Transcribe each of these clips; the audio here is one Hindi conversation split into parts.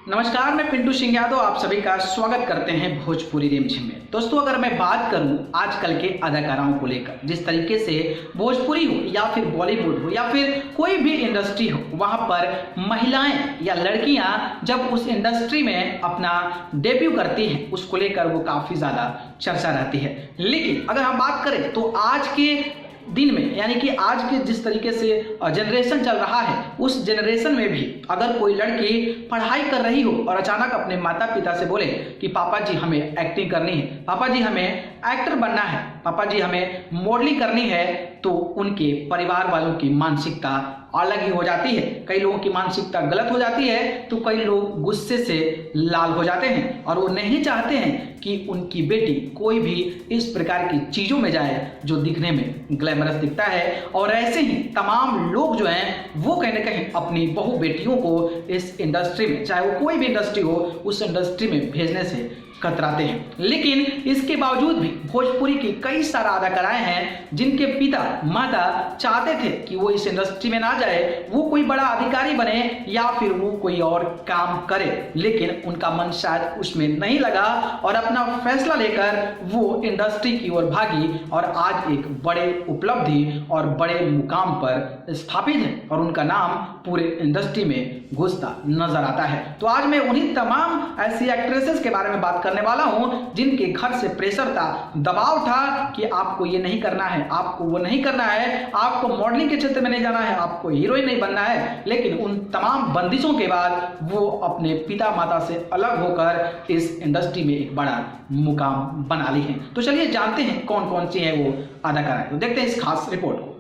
नमस्कार, मैं पिंटू सिंह यादव आप सभी का स्वागत करते हैं भोजपुरी रिमझिम में। दोस्तों, अगर मैं बात करूं आजकल के अदाकाराओं को लेकर, जिस तरीके से भोजपुरी हो या फिर बॉलीवुड हो या फिर कोई भी इंडस्ट्री हो, वहां पर महिलाएं या लड़कियां जब उस इंडस्ट्री में अपना डेब्यू करती हैं, उसको लेकर वो काफ़ी ज़्यादा चर्चा रहती है। लेकिन अगर हम बात करें तो आज के दिन में, यानी कि आज के जिस तरीके से जनरेशन चल रहा है, उस जनरेशन में भी अगर कोई लड़की पढ़ाई कर रही हो और अचानक अपने माता पिता से बोले कि पापा जी हमें एक्टिंग करनी है, पापा जी हमें एक्टर बनना है, पापा जी हमें मॉडलिंग करनी है, तो उनके परिवार वालों की मानसिकता अलग ही हो जाती है। कई लोगों की मानसिकता गलत हो जाती है तो कई लोग गुस्से से लाल हो जाते हैं और वो नहीं चाहते हैं कि उनकी बेटी कोई भी इस प्रकार की चीज़ों में जाए जो दिखने में ग्लैमरस दिखता है। और ऐसे ही तमाम लोग जो हैं वो कहीं ना कहीं अपनी बहू बेटियों को इस इंडस्ट्री में, चाहे वो कोई भी इंडस्ट्री हो, उस इंडस्ट्री में भेजने से कतराते हैं। लेकिन इसके बावजूद भी भोजपुरी की कई सारा अदाकाराएं हैं जिनके पिता माता चाहते थे कि वो इस इंडस्ट्री में ना जाए, वो कोई बड़ा अधिकारी बने या फिर वो कोई और काम करे, लेकिन उनका मन शायद उसमें नहीं लगा और अपना फैसला लेकर वो इंडस्ट्री की ओर भागी और आज एक बड़े उपलब्धि और बड़े मुकाम पर स्थापित है और उनका नाम पूरे इंडस्ट्री में घुसता नजर आता है। तो आज मैं उन्हीं तमाम ऐसी एक्ट्रेसेस के बारे में बात करने वाला हूं जिनके घर से प्रेशर था, दबाव था कि आपको ये नहीं करना है, आपको वो नहीं करना है, आपको मॉडलिंग के क्षेत्र में नहीं जाना है, आपको हीरोइन नहीं बनना है। लेकिन उन तमाम बंदिशों के बाद वो अपने पिता माता से अलग होकर इस इंडस्ट्री में एक बड़ा मुकाम बना ली है। तो चलिए जानते हैं कौन कौन सी है वो अदाकाराएं। तो देखते हैं इस खास रिपोर्ट को।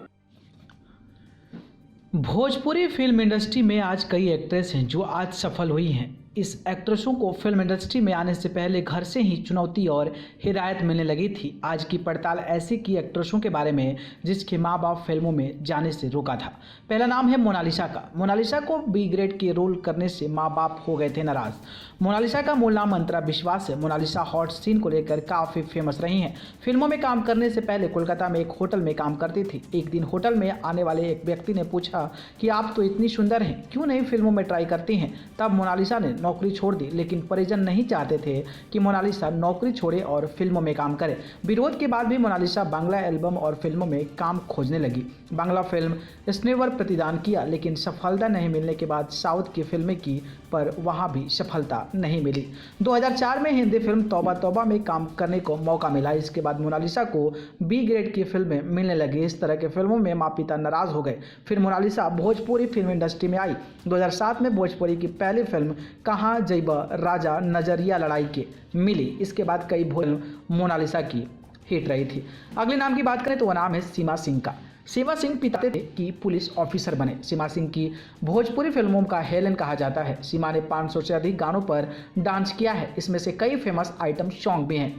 भोजपुरी फिल्म इंडस्ट्री में आज कई एक्ट्रेस हैं जो आज सफल हुई हैं। इस एक्ट्रेसों को फिल्म इंडस्ट्री में आने से पहले घर से ही चुनौती और हिदायत मिलने लगी थी। आज की पड़ताल ऐसी की एक्ट्रेसों के बारे में जिसके माँ बाप फिल्मों में जाने से रोका था। पहला नाम है मोनालिसा का। मोनालिसा को बी ग्रेड के रोल करने से माँ बाप हो गए थे नाराज। मोनालिसा का मूल नाम अंतरा विश्वास है। मोनालिसा हॉट सीन को लेकर काफ़ी फेमस रही हैं। फिल्मों में काम करने से पहले कोलकाता में एक होटल में काम करती थी। एक दिन होटल में आने वाले एक व्यक्ति ने पूछा कि आप तो इतनी सुंदर हैं, क्यों नहीं फिल्मों में ट्राई करती हैं। तब मोनालिसा ने नौकरी छोड़ दी, लेकिन परिजन नहीं चाहते थे कि मोनालिसा नौकरी छोड़े और फिल्मों में काम करे। विरोध के बाद भी मोनालिसा बांग्ला एल्बम और फिल्मों में काम खोजने लगी। बांग्ला फिल्म स्नेवर प्रतिदान किया, लेकिन सफलता नहीं मिलने के बाद साउथ की फिल्में की, पर वहां भी सफलता नहीं मिली। 2004 में हिंदी फिल्म तौबा तौबा में काम करने को मौका मिला। इसके बाद मोनालिसा को बी ग्रेड की फिल्में मिलने लगी। इस तरह के फिल्मों में माँ पिता नाराज हो गए। फिर मोनालिसा भोजपुरी फिल्म इंडस्ट्री में आई। 2007 में भोजपुरी की पहली फिल्म कहाँ जइबा राजा नजरिया लड़ाई के मिली। इसके बाद कई फिल्म मोनालिसा की हिट रही थी। अगले नाम की बात करें तो वह नाम है सीमा सिंह का। सीमा सिंह पिता थे कि पुलिस ऑफिसर बने। सीमा सिंह की भोजपुरी फिल्मों का हेलेन कहा जाता है। सीमा ने 500 से अधिक गानों पर डांस किया है। इसमें से कई फेमस आइटम सॉन्ग भी हैं।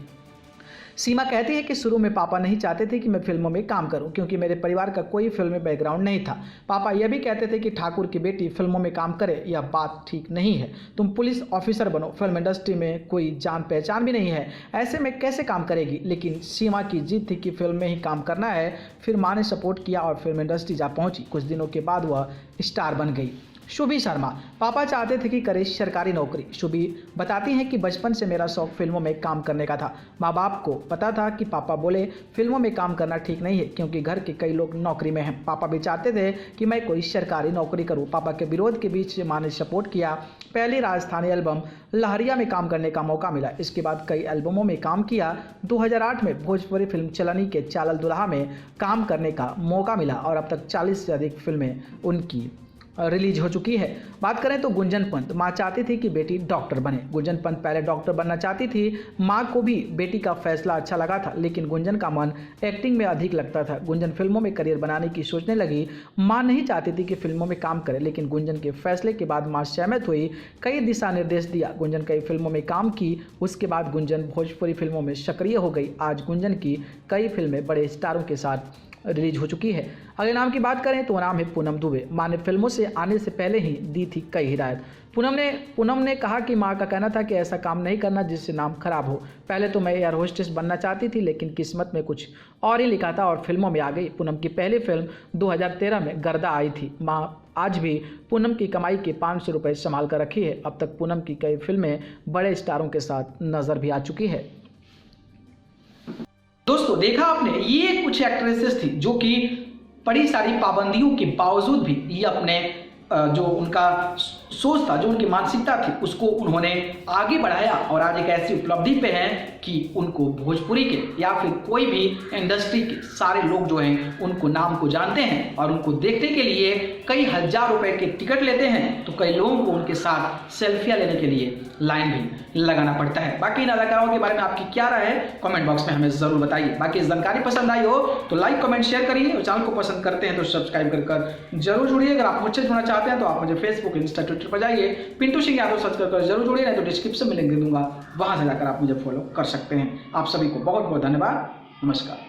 सीमा कहती है कि शुरू में पापा नहीं चाहते थे कि मैं फिल्मों में काम करूं, क्योंकि मेरे परिवार का कोई फिल्मी बैकग्राउंड नहीं था। पापा यह भी कहते थे कि ठाकुर की बेटी फिल्मों में काम करे, यह बात ठीक नहीं है। तुम पुलिस ऑफिसर बनो, फिल्म इंडस्ट्री में कोई जान पहचान भी नहीं है, ऐसे में कैसे काम करेगी। लेकिन सीमा की जिद थी कि फिल्म में ही काम करना है। फिर माँ ने सपोर्ट किया और फिल्म इंडस्ट्री जा पहुंची। कुछ दिनों के बाद वह स्टार बन गई। शुभी शर्मा। पापा चाहते थे कि करे सरकारी नौकरी। शुभी बताती हैं कि बचपन से मेरा शौक फिल्मों में काम करने का था। माँ बाप को पता था कि पापा बोले फिल्मों में काम करना ठीक नहीं है, क्योंकि घर के कई लोग नौकरी में हैं। पापा भी चाहते थे कि मैं कोई सरकारी नौकरी करूं। पापा के विरोध के बीच माँ ने सपोर्ट किया। पहली राजस्थानी एल्बम लहरिया में काम करने का मौका मिला। इसके बाद कई एल्बमों में काम किया। 2008 में भोजपुरी फिल्म चलनी के चालल दुल्हा में काम करने का मौका मिला और अब तक 40 से अधिक फिल्में उनकी रिलीज हो चुकी है। बात करें तो गुंजन पंत। माँ चाहती थी कि बेटी डॉक्टर बने। गुंजन पंत पहले डॉक्टर बनना चाहती थी। माँ को भी बेटी का फैसला अच्छा लगा था, लेकिन गुंजन का मन एक्टिंग में अधिक लगता था। गुंजन फिल्मों में करियर बनाने की सोचने लगी। माँ नहीं चाहती थी कि फिल्मों में काम करे, लेकिन गुंजन के फैसले के बाद माँ सहमत हुई। कई दिशा निर्देश दिया। गुंजन कई फिल्मों में काम की। उसके बाद गुंजन भोजपुरी फिल्मों में सक्रिय हो गई। आज गुंजन की कई फिल्में बड़े स्टारों के साथ रिलीज हो चुकी है। अगले नाम की बात करें तो वो नाम है पूनम दुबे। माँ ने फिल्मों से आने से पहले ही दी थी कई हिदायत। पूनम ने कहा कि माँ का कहना था कि ऐसा काम नहीं करना जिससे नाम खराब हो। पहले तो मैं एयर होस्टेस बनना चाहती थी, लेकिन किस्मत में कुछ और ही लिखा था और फिल्मों में आ गई। पूनम की पहली फिल्म 2013 में गर्दा आई थी। माँ आज भी पूनम की कमाई के 500 रुपये संभाल कर रखी है। अब तक पूनम की कई फिल्में बड़े स्टारों के साथ नजर भी आ चुकी है। दोस्तों देखा आपने, ये कुछ एक्ट्रेसेस थी जो कि बड़ी सारी पाबंदियों के बावजूद भी ये अपने जो उनका सोच था, जो उनकी मानसिकता थी, उसको उन्होंने आगे बढ़ाया और आज एक ऐसी उपलब्धि पे हैं कि उनको भोजपुरी के या फिर कोई भी इंडस्ट्री के सारे लोग जो हैं उनको नाम को जानते हैं और उनको देखने के लिए कई हजार रुपए के टिकट लेते हैं, तो कई लोगों को उनके साथ सेल्फियां लेने के लिए लाइन भी लगाना पड़ता है। बाकी इन अदाकारों के बारे में आपकी क्या राय है कमेंट बॉक्स में हमें जरूर बताइए। बाकी इस जानकारी पसंद आई हो तो लाइक कमेंट शेयर करिए और चैनल को पसंद करते हैं तो सब्सक्राइब कर जरूर जुड़िए। अगर आप मुझसे जुड़ना चाहते हैं तो आप मुझे फेसबुक, इंस्टा, ट्विटर पर जाइए, पिंटू सिंह यादव सर्च कर जरूर जुड़िए, नहीं तो डिस्क्रिप्शन में लिंक दे दूंगा, वहां से जाकर आप मुझे फॉलो कर सकते हैं। आप सभी को बहुत बहुत धन्यवाद। नमस्कार।